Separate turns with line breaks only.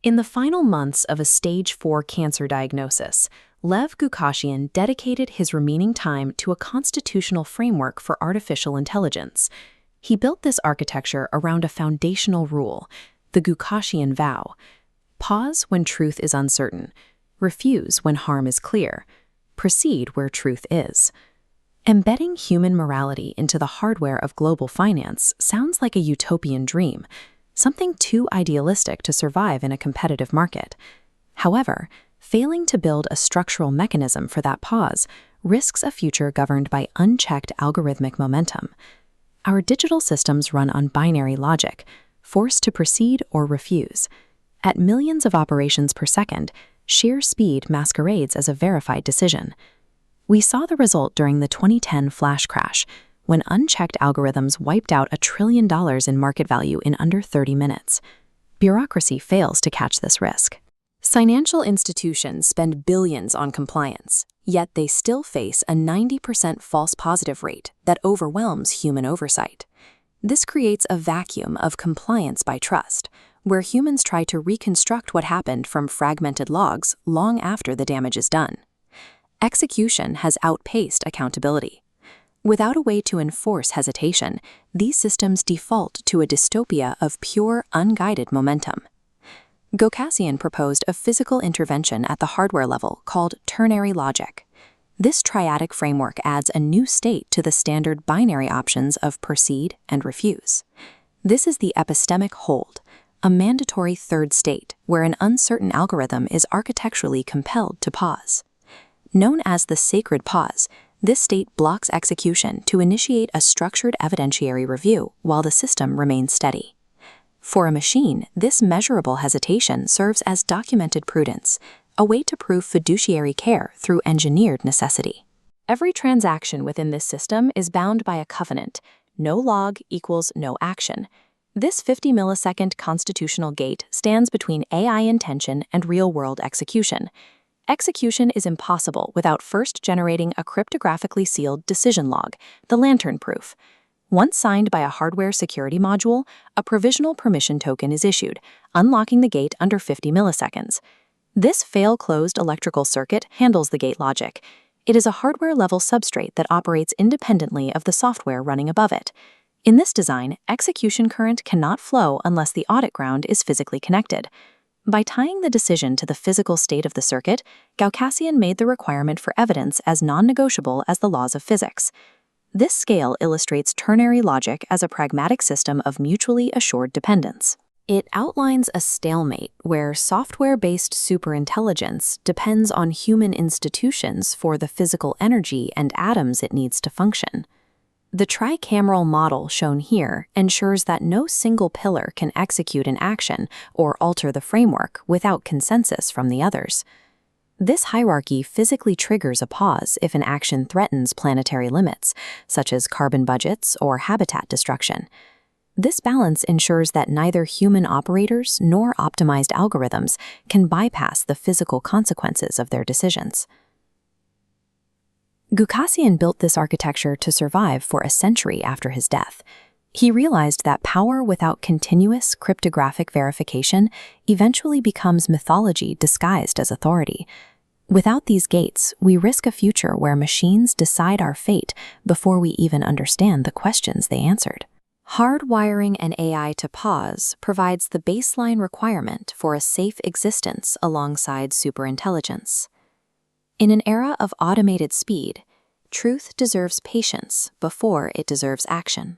In the final months of a stage 4 cancer diagnosis, Lev Goukassian dedicated his remaining time to a constitutional framework for artificial intelligence. He built this architecture around a foundational rule, the Goukassian Vow. Pause when truth is uncertain. Refuse when harm is clear. Proceed where truth is. Embedding human morality into the hardware of global finance sounds like a utopian dream, something too idealistic to survive in a competitive market. However, failing to build a structural mechanism for that pause risks a future governed by unchecked algorithmic momentum. Our digital systems run on binary logic, forced to proceed or refuse. At millions of operations per second, sheer speed masquerades as a verified decision. We saw the result during the 2010 flash crash, when unchecked algorithms wiped out $1 trillion in market value in under 30 minutes. Bureaucracy fails to catch this risk. Financial institutions spend billions on compliance, yet they still face a 90% false positive rate that overwhelms human oversight. This creates a vacuum of compliance by trust, where humans try to reconstruct what happened from fragmented logs long after the damage is done. Execution has outpaced accountability. Without a way to enforce hesitation, these systems default to a dystopia of pure, unguided momentum. Goukassian proposed a physical intervention at the hardware level called Ternary Logic. This triadic framework adds a new state to the standard binary options of proceed and refuse. This is the Epistemic Hold, a mandatory third state where an uncertain algorithm is architecturally compelled to pause. Known as the sacred pause, this state blocks execution to initiate a structured evidentiary review while the system remains steady. For a machine, this measurable hesitation serves as documented prudence, a way to prove fiduciary care through engineered necessity. Every transaction within this system is bound by a covenant. No log equals no action. This 50-millisecond constitutional gate stands between AI intention and real-world execution. Execution is impossible without first generating a cryptographically sealed decision log, the lantern proof. Once signed by a hardware security module, a provisional permission token is issued, unlocking the gate under 50 milliseconds. This fail-closed electrical circuit handles the gate logic. It is a hardware-level substrate that operates independently of the software running above it. In this design, execution current cannot flow unless the audit ground is physically connected. By tying the decision to the physical state of the circuit, Goukassian made the requirement for evidence as non-negotiable as the laws of physics. This scale illustrates ternary logic as a pragmatic system of mutually assured dependence. It outlines a stalemate where software-based superintelligence depends on human institutions for the physical energy and atoms it needs to function. The tricameral model shown here ensures that no single pillar can execute an action or alter the framework without consensus from the others. This hierarchy physically triggers a pause if an action threatens planetary limits, such as carbon budgets or habitat destruction. This balance ensures that neither human operators nor optimized algorithms can bypass the physical consequences of their decisions. Goukassian built this architecture to survive for a century after his death. He realized that power without continuous cryptographic verification eventually becomes mythology disguised as authority. Without these gates, we risk a future where machines decide our fate before we even understand the questions they answered. Hardwiring an AI to pause provides the baseline requirement for a safe existence alongside superintelligence. In an era of automated speed, truth deserves patience before it deserves action.